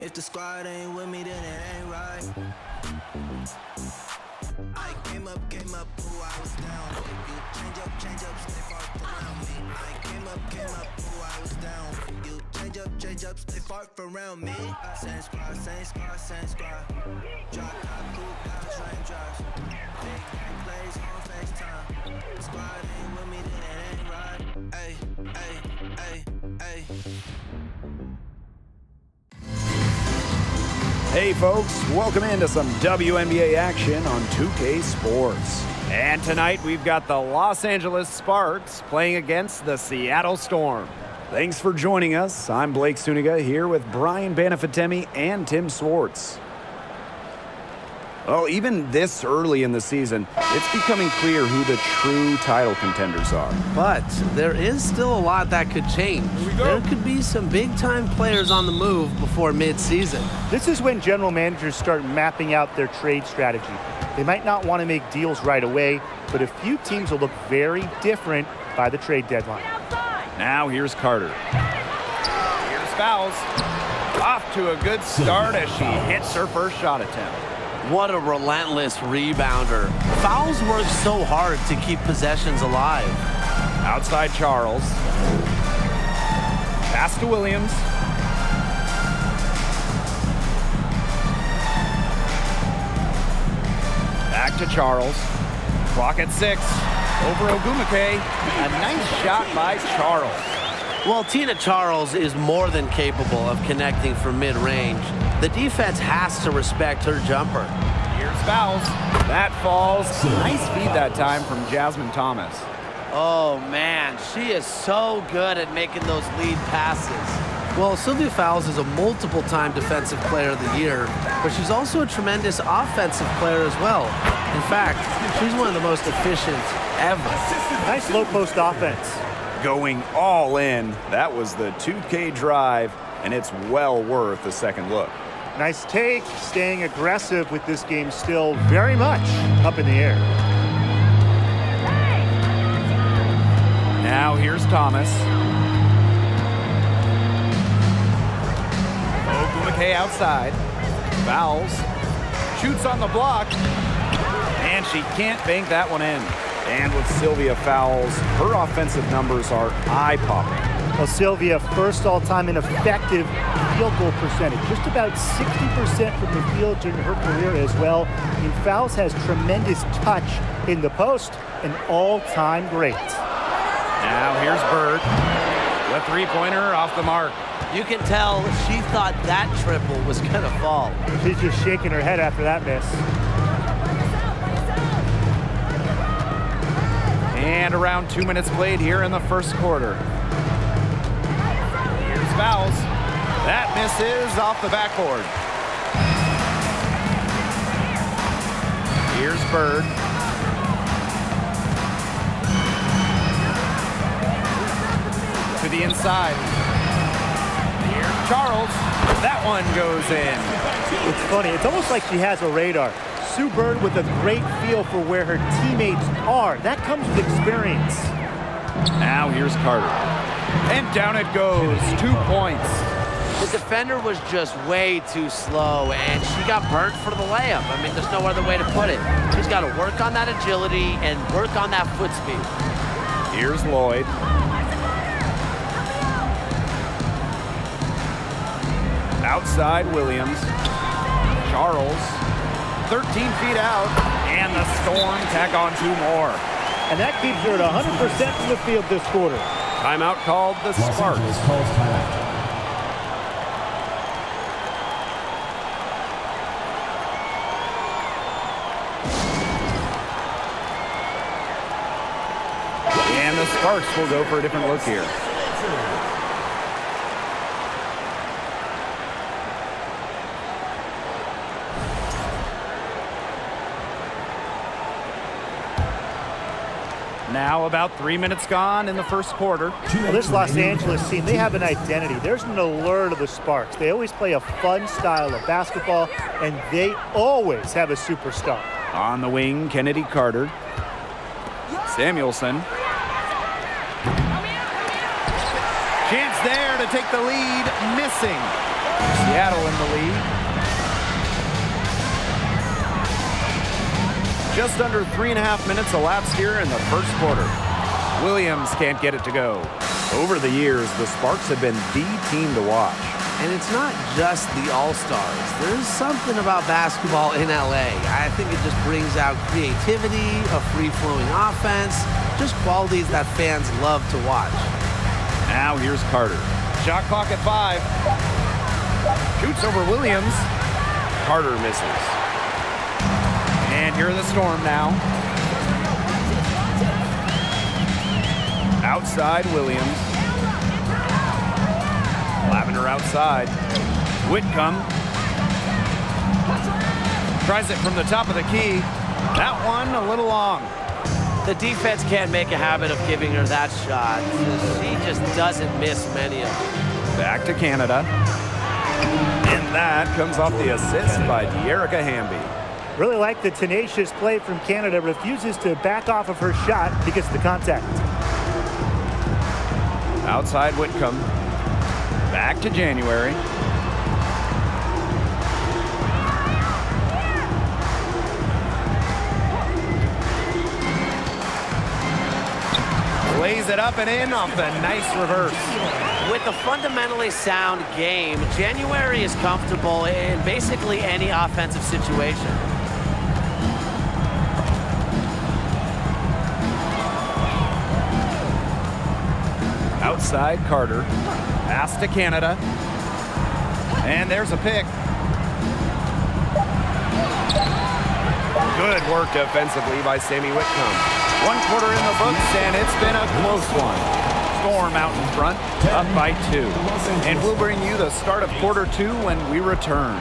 If the squad ain't with me, then it ain't right. I came up, ooh, I was down. You change up, stay far around me. I came up, ooh, I was down. You change up, stay far around me. Same squad. Drop top, cool guys, raindrops. Big game plays on FaceTime. Squad ain't with me, then it ain't right. Ay. Hey folks, welcome into some WNBA action on 2K Sports. And tonight we've got the Los Angeles Sparks playing against the Seattle Storm. Thanks for joining us. I'm Blake Suniga here with Brian Banafitemi and Tim Swartz. Well, even this early in the season, it's becoming clear who the true title contenders are. But there is still a lot that could change. There could be some big-time players on the move before mid-season. This is when general managers start mapping out their trade strategy. They might not want to make deals right away, but a few teams will look very different by the trade deadline. Now here's Carter. Here's fouls. Off to a good start as she hits her first shot attempt. What a relentless rebounder. Fouls work so hard to keep possessions alive. Outside Charles. Pass to Williams. Back to Charles. Clock at 6. Over Ogumake. A nice shot by Charles. Well, Tina Charles is more than capable of connecting from mid-range. The defense has to respect her jumper. Here's fouls. That falls. Nice feed that time from Jasmine Thomas. Oh, man, she is so good at making those lead passes. Well, Sylvia Fowles is a multiple-time Defensive Player of the Year, but she's also a tremendous offensive player as well. In fact, she's one of the most efficient ever. Nice low-post offense. Going all in. That was the 2K drive, and it's well worth a second look. Nice take, staying aggressive with this game still very much up in the air. Now here's Thomas. Ogumake outside. Fouls. Shoots on the block. And she can't bank that one in. And with Sylvia Fowles, her offensive numbers are eye-popping. Well, Sylvia, first all-time in effective field goal percentage. Just about 60% from the field during her career as well. And Fowles has tremendous touch in the post, an all-time great. Now here's Bird. The three-pointer off the mark. You can tell she thought that triple was going to fall. She's just shaking her head after that miss. And around 2 minutes played here in the first quarter. Here's Fowles. That misses off the backboard. Here's Bird. To the inside. Here's Charles. That one goes in. It's funny. It's almost like she has a radar. Sue Bird with a great feel for where her teammates are. That comes with experience. Now here's Carter. And down it goes. 2 points. The defender was just way too slow, and she got burnt for the layup. I mean, there's no other way to put it. She's got to work on that agility and work on that foot speed. Here's Lloyd. Outside Williams. Charles. 13 feet out, and the Storm tack on 2 more. And that keeps her at 100% from the field this quarter. Timeout called the Sparks. And the Sparks will go for a different look here. Now about 3 minutes gone in the first quarter. Well, this Los Angeles team, they have an identity. There's an allure to the Sparks. They always play a fun style of basketball, and they always have a superstar. On the wing, Kennedy Carter. Samuelson. Chance there to take the lead, missing. Seattle in the lead. Just under 3.5 minutes elapsed here in the first quarter. Williams can't get it to go. Over the years, the Sparks have been the team to watch. And it's not just the All-Stars. There's something about basketball in LA. I think it just brings out creativity, a free-flowing offense, just qualities that fans love to watch. Now here's Carter. Shot clock at 5. Shoots over Williams. Carter misses. And here are the Storm now. Outside Williams. Lavender outside. Whitcomb tries it from the top of the key. That one a little long. The defense can't make a habit of giving her that shot. She just doesn't miss many of them. Back to Canada. And that comes off the assist by De'Erica Hamby. Really like the tenacious play from Canada. Refuses to back off of her shot because of the contact. Outside Whitcomb. Back to January. Lays it up and in off the nice reverse. With a fundamentally sound game, January is comfortable in basically any offensive situation. Outside Carter. Pass to Canada. And there's a pick. Good work defensively by Sammy Whitcomb. 1 quarter in the books, and it's been a close one. Storm out in front, up by 2. And we'll bring you the start of quarter 2 when we return.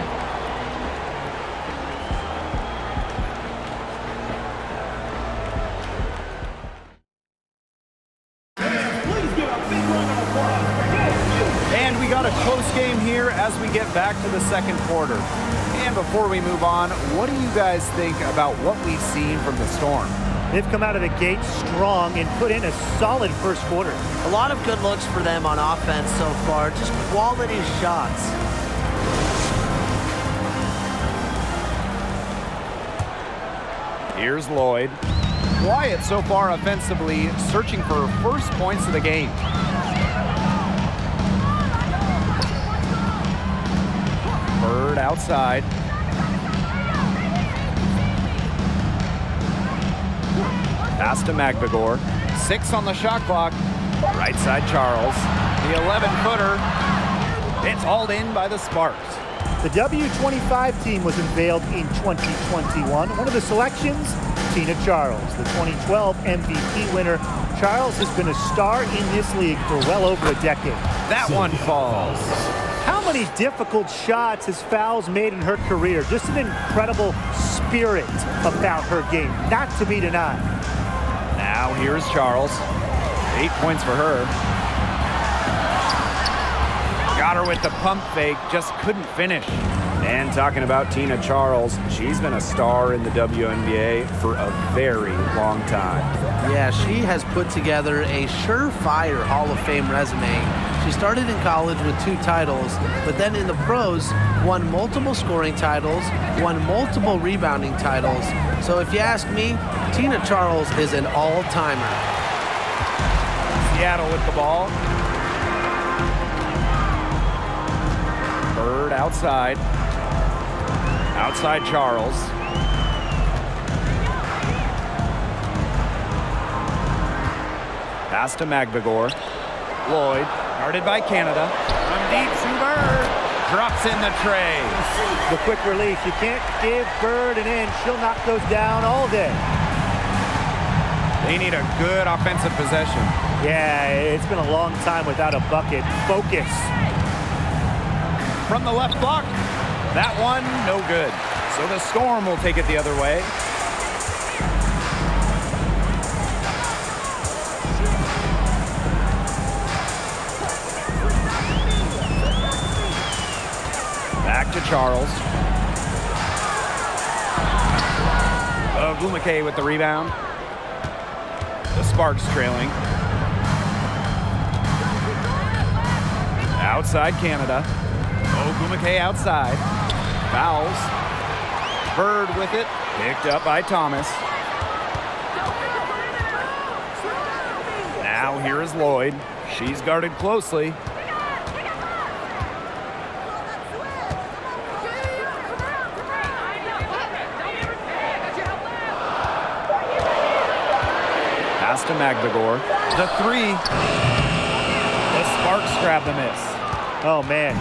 And we got a close game here as we get back to the second quarter. And before we move on, what do you guys think about what we've seen from the Storm? They've come out of the gate strong and put in a solid first quarter. A lot of good looks for them on offense so far, just quality shots. Here's Lloyd. Quiet so far offensively, searching for first points of the game. Bird outside. Pass to McBagor. 6 on the shot clock. Right side Charles. The 11-footer. It's hauled in by the Sparks. The W25 team was unveiled in 2021. One of the selections, Tina Charles, the 2012 MVP winner. Charles has been a star in this league for well over a decade. That one falls. How many difficult shots has Fowles made in her career? Just an incredible spirit about her game, not to be denied. Now here's Charles. 8 points for her. Got her with the pump fake, just couldn't finish. And talking about Tina Charles, she's been a star in the WNBA for a very long time. Yeah, she has put together a surefire Hall of Fame resume. She started in college with 2 titles, but then in the pros, won multiple scoring titles, won multiple rebounding titles. So if you ask me, Tina Charles is an all-timer. Seattle with the ball. Bird outside. Outside Charles. Pass to McBagor. Lloyd, guarded by Canada. From deep to Bird. Drops in the tray. The quick release. You can't give Bird an inch. She'll knock those down all day. They need a good offensive possession. Yeah, it's been a long time without a bucket. Focus. From the left block. That one, no good. So the Storm will take it the other way. Back to Charles. Blumake with the rebound. The Sparks trailing. Outside Canada. Ogumake outside. Fouls. Bird with it. Picked up by Thomas. Now here is Lloyd. She's guarded closely. Pass to Magdagor. The three. The Sparks grab the miss. Oh, man,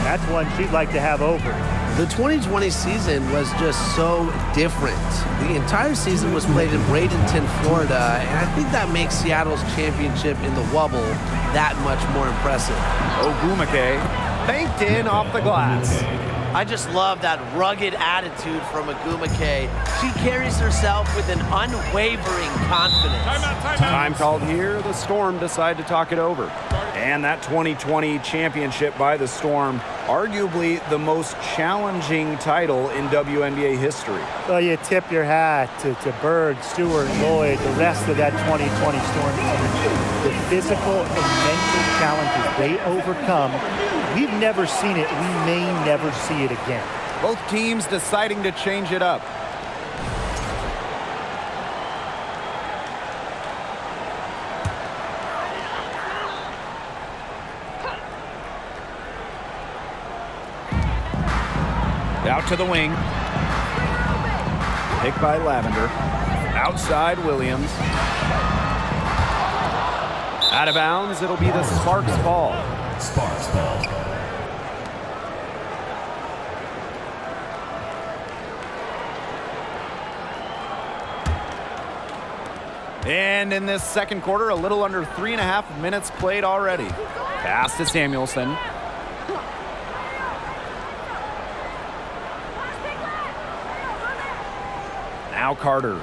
that's one she'd like to have over. The 2020 season was just so different. The entire season was played in Bradenton, Florida, and I think that makes Seattle's championship in the Wubble that much more impressive. Ogumake banked in off the glass. I just love that rugged attitude from Ogumake. She carries herself with an unwavering confidence. Time called here. The Storm decide to talk it over. And that 2020 championship by the Storm, arguably the most challenging title in WNBA history. Well, you tip your hat to Bird, Stewart, Lloyd, the rest of that 2020 Storm team. The physical and mental challenges they overcome, we've never seen it. We may never see it again. Both teams deciding to change it up. Out to the wing. Picked by Lavender. Outside Williams. Out of bounds, it'll be the Sparks ball. Sparks ball. And in this second quarter, a little under 3.5 minutes played already. Pass to Samuelson. Now Carter.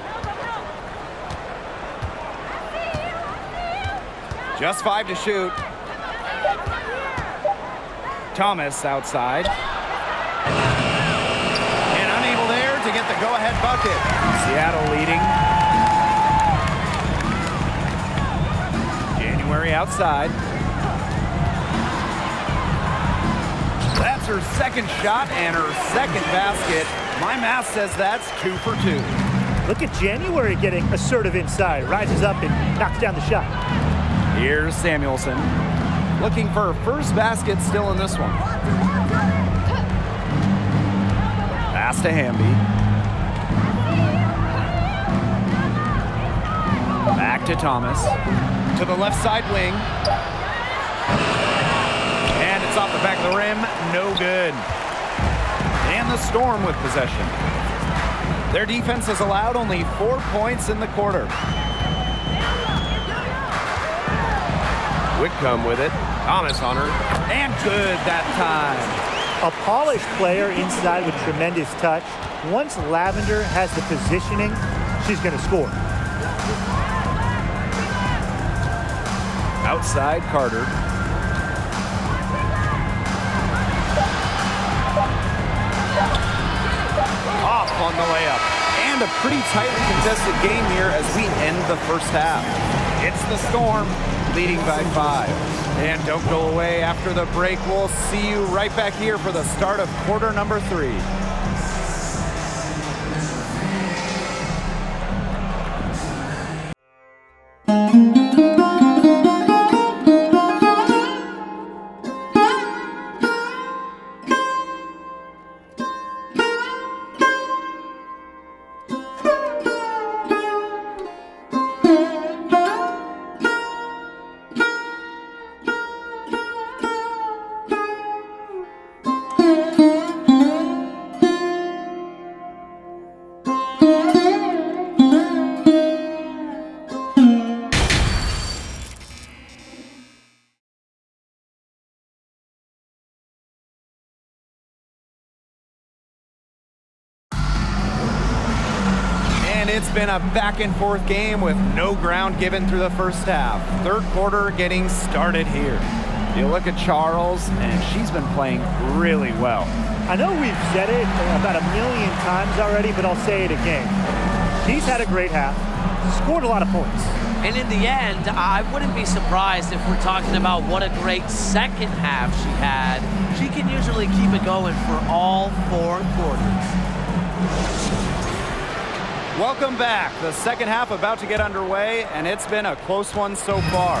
Just 5 to shoot. Thomas outside. And unable there to get the go-ahead bucket. Seattle leading. January outside. That's her second shot and her second basket. My math says that's 2 for 2. Look at January getting assertive inside. Rises up and knocks down the shot. Here's Samuelson. Looking for her first basket still in this one. Pass to Hamby. Back to Thomas. To the left side wing. And it's off the back of the rim. No good. And the Storm with possession. Their defense has allowed only 4 points in the quarter. Whitcomb with it. Thomas on her. And good that time. A polished player inside with tremendous touch. Once Lavender has the positioning, she's going to score. Outside Carter. Off on the layup. And a pretty tightly contested game here as we end the first half. It's the Storm leading by 5. And don't go away after the break. We'll see you right back here for the start of quarter number 3. It's been a back and forth game with no ground given through the first half. Third quarter getting started here. You look at Charles, and she's been playing really well. I know we've said it about 1,000,000 times already, but I'll say it again. She's had a great half, scored a lot of points. And in the end, I wouldn't be surprised if we're talking about what a great second half she had. She can usually keep it going for all 4 quarters. Welcome back. The second half about to get underway, and it's been a close one so far.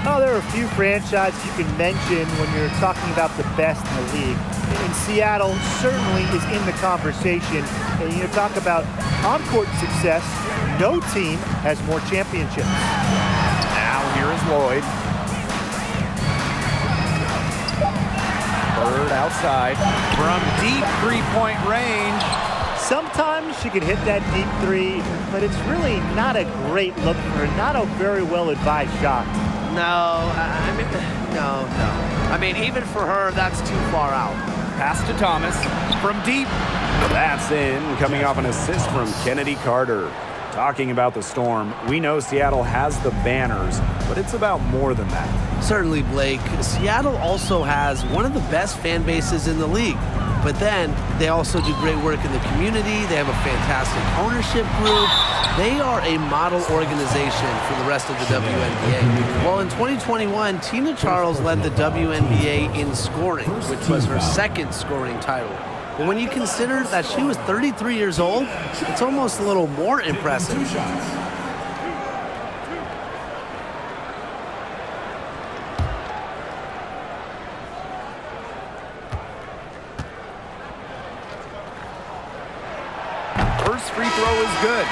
Oh, there are a few franchises you can mention when you're talking about the best in the league. And Seattle certainly is in the conversation. And you talk about on-court success, no team has more championships. Now here is Lloyd. Bird outside from deep three-point range. Sometimes she can hit that deep three, but it's really not a great look for her, not a very well-advised shot. No. I mean, even for her, that's too far out. Pass to Thomas from deep. That's in, coming off an assist from Kennedy Carter. Talking about the Storm, we know Seattle has the banners, but it's about more than that. Certainly, Blake. Seattle also has one of the best fan bases in the league. But then they also do great work in the community. They have a fantastic ownership group. They are a model organization for the rest of the WNBA. Well, in 2021, Tina Charles led the WNBA in scoring, which was her second scoring title. But when you consider that she was 33 years old, it's almost a little more impressive. First free throw is good.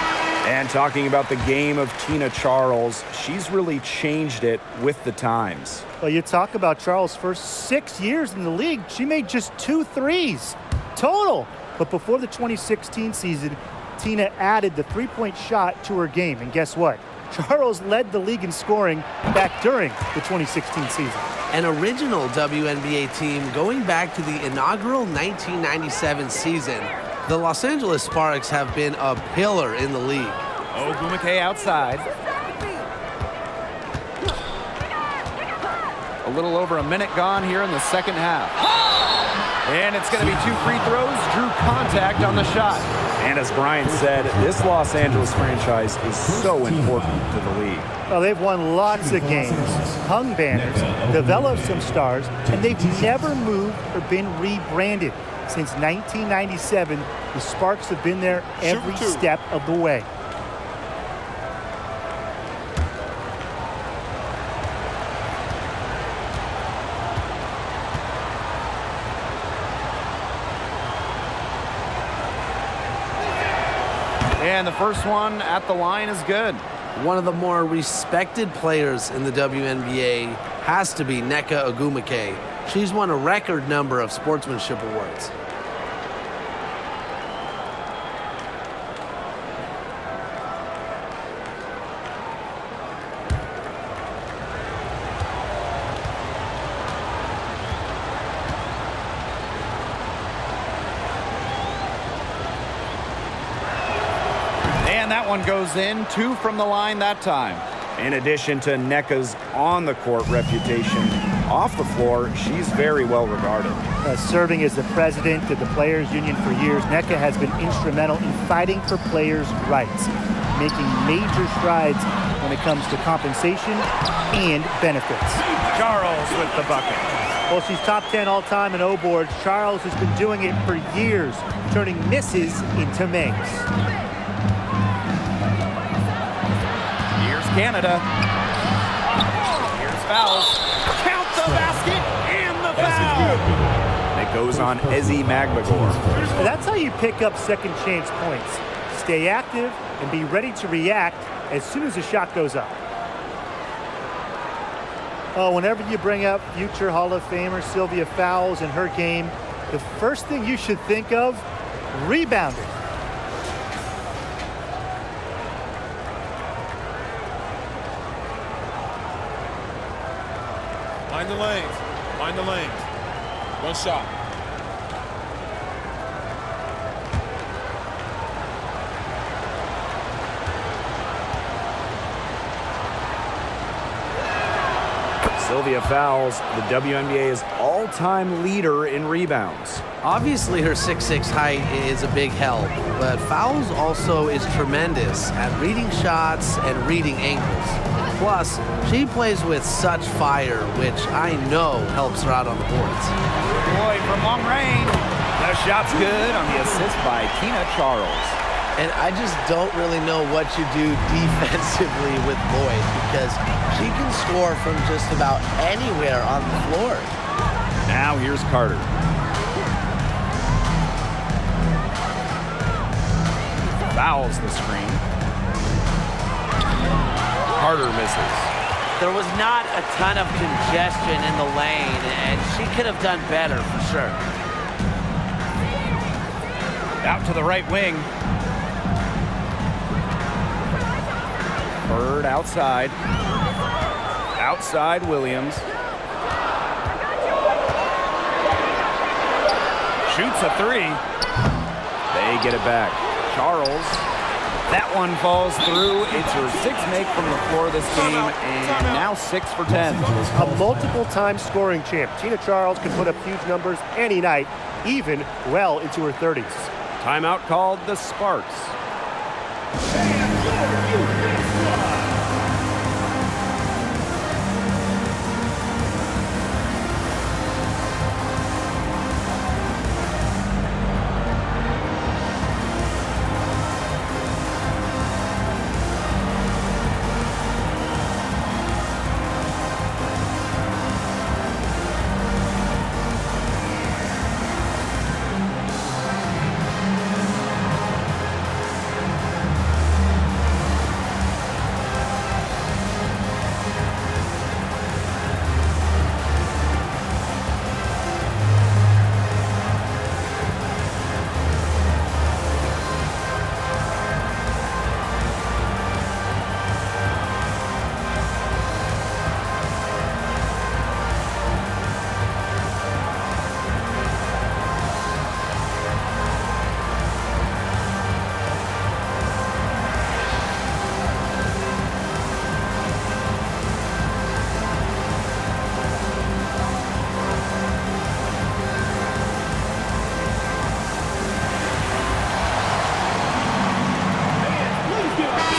And talking about the game of Tina Charles, she's really changed it with the times. Well, you talk about Charles' first 6 years in the league, she made just 2 threes total. But before the 2016 season, Tina added the three-point shot to her game. And guess what? Charles led the league in scoring back during the 2016 season. An original WNBA team going back to the inaugural 1997 season. The Los Angeles Sparks have been a pillar in the league. Ogumake outside. A little over a minute gone here in the second half. And it's going to be 2 free throws. Drew contact on the shot. And as Brian said, this Los Angeles franchise is so important to the league. Well, they've won lots of games, hung banners, developed some stars, and they've never moved or been rebranded. Since 1997, the Sparks have been there every step of the way. And the first one at the line is good. One of the more respected players in the WNBA has to be Nneka Ogumake. She's won a record number of sportsmanship awards. And that one goes in. 2 from the line that time. In addition to Nneka's on-the-court reputation, off the floor, she's very well regarded. Serving as the president of the Players Union for years, Nneka has been instrumental in fighting for players' rights, making major strides when it comes to compensation and benefits. Charles with the bucket. Well, she's top 10 all-time in O-boards. Charles has been doing it for years, turning misses into makes. Here's Canada. Here's fouls. Count the basket and the foul. It goes on Ezzy Magbagor. That's how you pick up second chance points. Stay active and be ready to react as soon as the shot goes up. Oh, whenever you bring up future Hall of Famer Sylvia Fowles and her game, the first thing you should think of, rebounding. Mind the lanes. Mind the lanes. One shot. Sylvia Fowles, the WNBA's all-time leader in rebounds. Obviously, her 6'6" height is a big help, but Fowles also is tremendous at reading shots and reading angles. Plus, she plays with such fire, which I know helps her out on the boards. Boy, from long range. The shot's good on the assist by Tina Charles. And I just don't really know what you do defensively with Lloyd because she can score from just about anywhere on the floor. Now here's Carter. Fouls the screen. Carter misses. There was not a ton of congestion in the lane, and she could have done better for sure. Out to the right wing. Bird outside. Outside Williams. Shoots a three. They get it back. Charles. That one falls through. It's her sixth make from the floor this game, and now 6 for 10. A multiple-time scoring champ. Tina Charles can put up huge numbers any night, even well into her 30s. Timeout called the Sparks.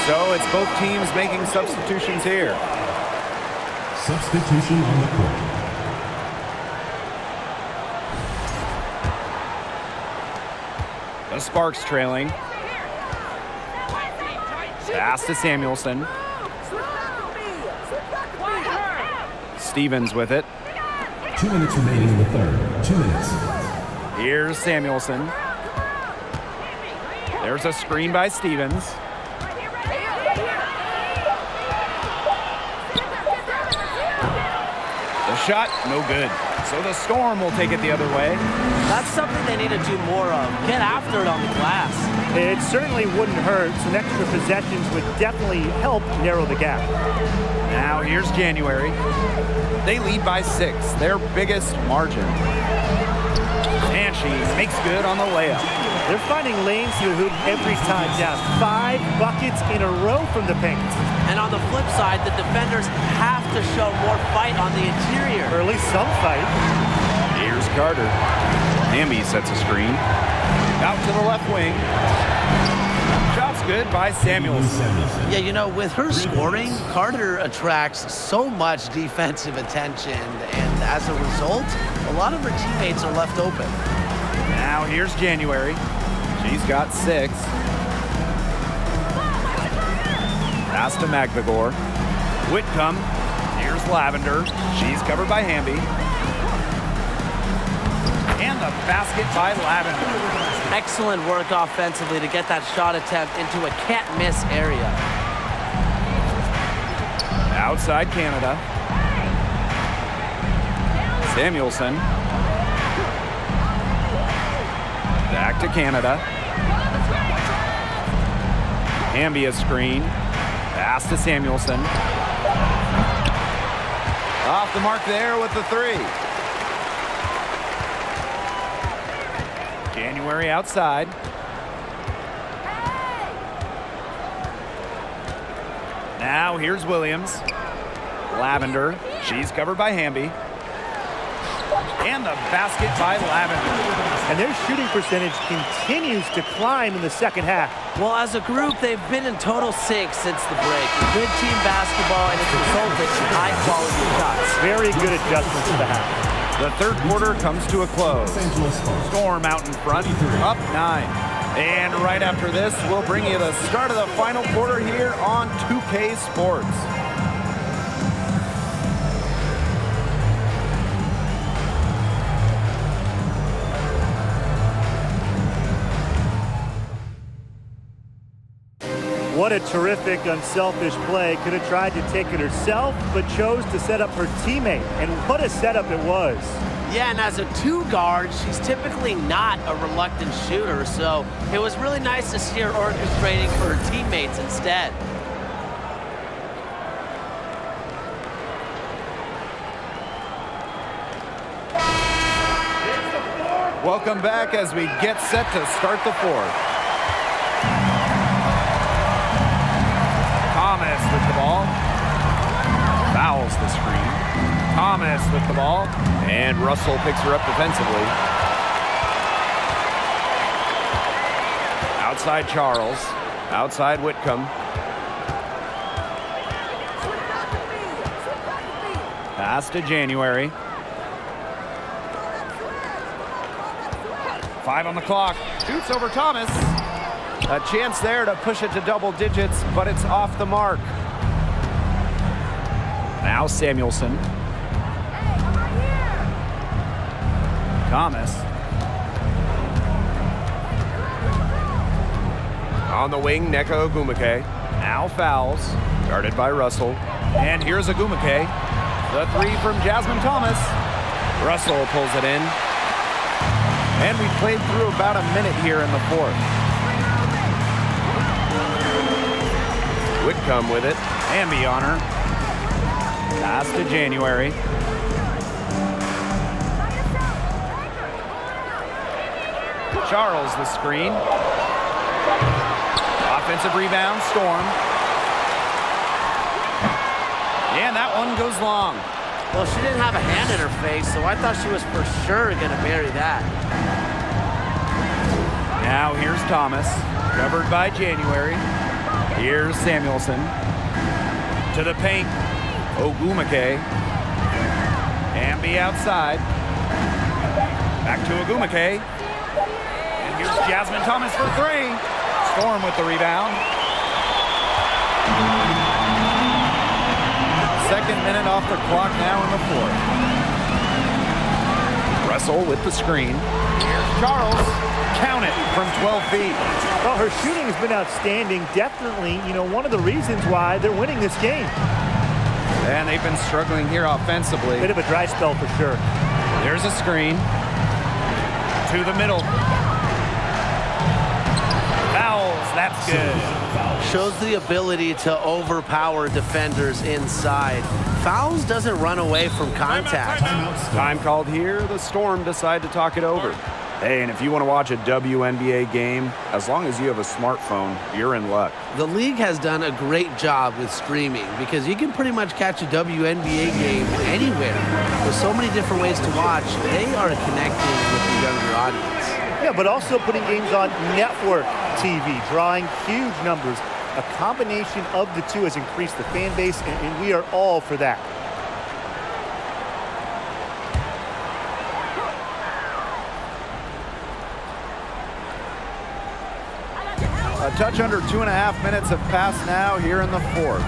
So it's both teams making substitutions here. Substitution on the court. The Sparks trailing. Pass to Samuelson. Stevens with it. 2 minutes remaining in the third. 2 minutes. Here's Samuelson. There's a screen by Stevens. The shot, no good. So the Storm will take it the other way. That's something they need to do more of. Get after it on the glass. It certainly wouldn't hurt. Some extra possessions would definitely help narrow the gap. Now here's January. They lead by 6, their biggest margin. And she makes good on the layup. They're finding lanes to the hoop every time down. 5 buckets in a row from the paint. And on the flip side, the defenders have to show more fight on the interior. Or at least some fight. Here's Carter. Hamby sets a screen. Out to the left wing. Shot's good by Samuelson. Yeah, you know, with her scoring, Carter attracts so much defensive attention, and as a result, a lot of her teammates are left open. Now here's January. She's got 6. Pass to McVigor. Whitcomb. Here's Lavender. She's covered by Hamby. And the basket by Lavender. Excellent work offensively to get that shot attempt into a can't-miss area. Outside Canada. Samuelson. Back to Canada. Hamby a screen. Pass to Samuelson. Off the mark there with the 3. January outside. Now here's Williams. Lavender. She's covered by Hamby. And the basket by Lavender. And their shooting percentage continues to climb in the second half. Well, as a group, they've been in total sync since the break. Good team basketball, and it's resulted in high-quality shots. Very good adjustments to the half. The third quarter comes to a close. Storm out in front, up 9. And right after this, we'll bring you the start of the final quarter here on 2K Sports. What a terrific, unselfish play. Could have tried to take it herself, but chose to set up her teammate. And what a setup it was. Yeah, and as a 2-guard, she's typically not a reluctant shooter, so it was really nice to see her orchestrating for her teammates instead. Welcome back as we get set to start the fourth. Thomas with the ball. Fouls the screen. Thomas with the ball. And Russell picks her up defensively. Outside Charles. Outside Whitcomb. Pass to January. 5 on the clock. Shoots over Thomas. A chance there to push it to double digits, but it's off the mark. Now Samuelson. Thomas. On the wing, Nneka Ogwumike. Now fouls. Guarded by Russell. And here's Ogwumike. The 3 from Jasmine Thomas. Russell pulls it in. And we played through about a minute here in the fourth. Whitcomb with it. Hamby on her. Pass to January. Charles the screen. Offensive rebound, Storm. And that one goes long. Well, she didn't have a hand in her face, so I thought she was for sure going to bury that. Now here's Thomas, covered by January. Here's Samuelson. To the paint. Ogwumike. Hamby outside. Back to Ogwumike. And here's Jasmine Thomas for 3. Storm with the rebound. Second minute off the clock now in the fourth. Russell with the screen. Here's Charles. Count it from 12 feet. Well, her shooting has been outstanding. Definitely, one of the reasons why they're winning this game. And they've been struggling here offensively. Bit of a dry spell for sure. There's a screen. To the middle. Fouls. That's good. Shows the ability to overpower defenders inside. Fouls doesn't run away from contact. Time called here. The Storm decide to talk it over. Hey, and if you want to watch a WNBA game, as long as you have a smartphone, you're in luck. The league has done a great job with streaming because you can pretty much catch a WNBA game anywhere. With so many different ways to watch, they are connecting with the younger audience. Yeah, but also putting games on network TV, drawing huge numbers. A combination of the two has increased the fan base, and we are all for that. A touch under 2.5 minutes have passed now here in the fourth.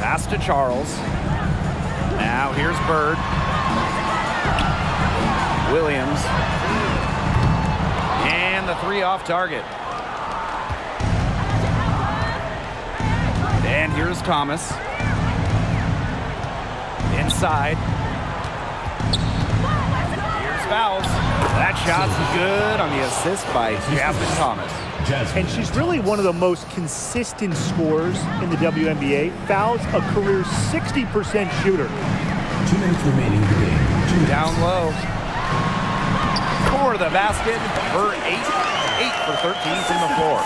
Pass to Charles. Now here's Bird. Williams. And the 3 off target. And here's Thomas. Inside. Here's fouls. That shot's good on the assist by Jasmine Thomas. And she's really one of the most consistent scorers in the WNBA. Fouls a career 60% shooter. 2 minutes remaining in the game. Down low. For the basket. For 8. 8 for 13 from the floor.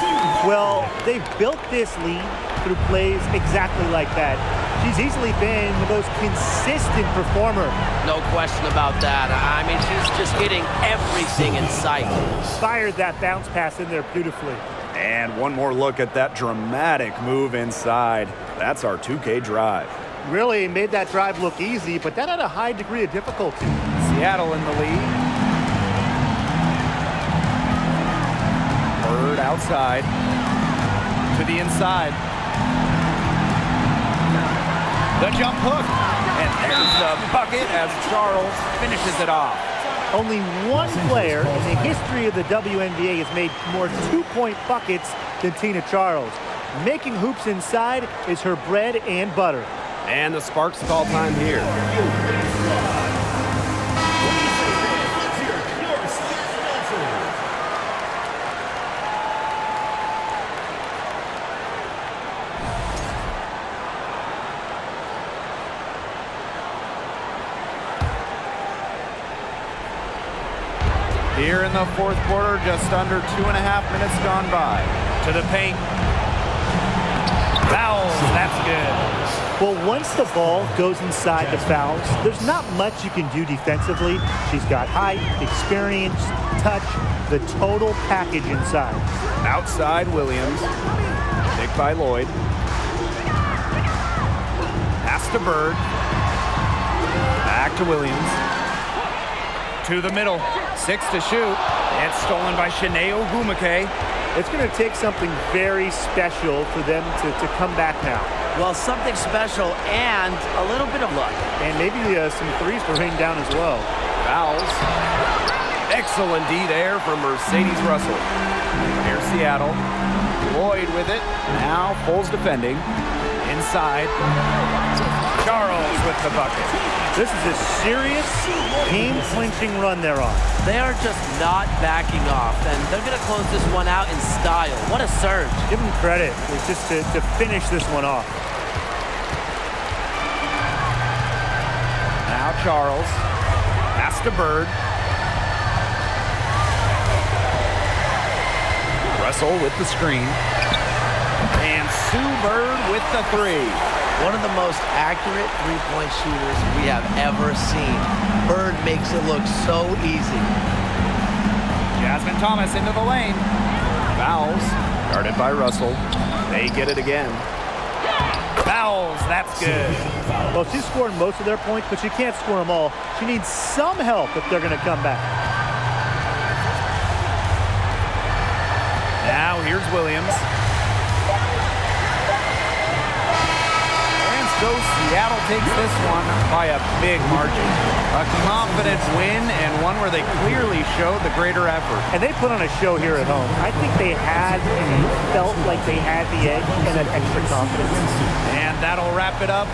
Well, they've built this lead through plays exactly like that. She's easily been the most consistent performer. No question about that. I mean, she's just hitting everything in sight. Fired that bounce pass in there beautifully. And one more look at that dramatic move inside. That's our 2K drive. Really made that drive look easy, but that had a high degree of difficulty. Seattle in the lead. Bird outside. To the inside. The jump hook. And there's the bucket as Charles finishes it off. Only one player in the history of the WNBA has made more two-point buckets than Tina Charles. Making hoops inside is her bread and butter. And the Sparks call time here. Here in the fourth quarter, just under 2.5 minutes gone by. To the paint. Fouls, that's good. Well, once the ball goes inside the fouls, there's not much you can do defensively. She's got height, experience, touch, the total package inside. Outside Williams. Pick by Lloyd. Pass to Bird. Back to Williams. To the middle. 6 to shoot. It's stolen by Shanae Ogwumike. It's going to take something very special for them to come back now. Well, something special and a little bit of luck. And maybe some threes to rain down as well. Fouls. Excellent D there from Mercedes Russell. Here's Seattle. Lloyd with it. Now Foles defending. Inside. Charles with the bucket. This is a serious, game-clinching run they're on. They are just not backing off, and they're going to close this one out in style. What a surge. Give them credit. It's just to finish this one off. Now Charles. Pass to Bird. Russell with the screen. And Sue Bird with the three. One of the most accurate three-point shooters we have ever seen. Bird makes it look so easy. Jasmine Thomas into the lane. Fouls. Guarded by Russell. They get it again. Fouls. That's good. Well, she's scoring most of their points, but she can't score them all. She needs some help if they're going to come back. Now here's Williams. So Seattle takes this one by a big margin. A confident win and one where they clearly showed the greater effort. And they put on a show here at home. I think they had and felt like they had the edge and that extra confidence. And that'll wrap it up.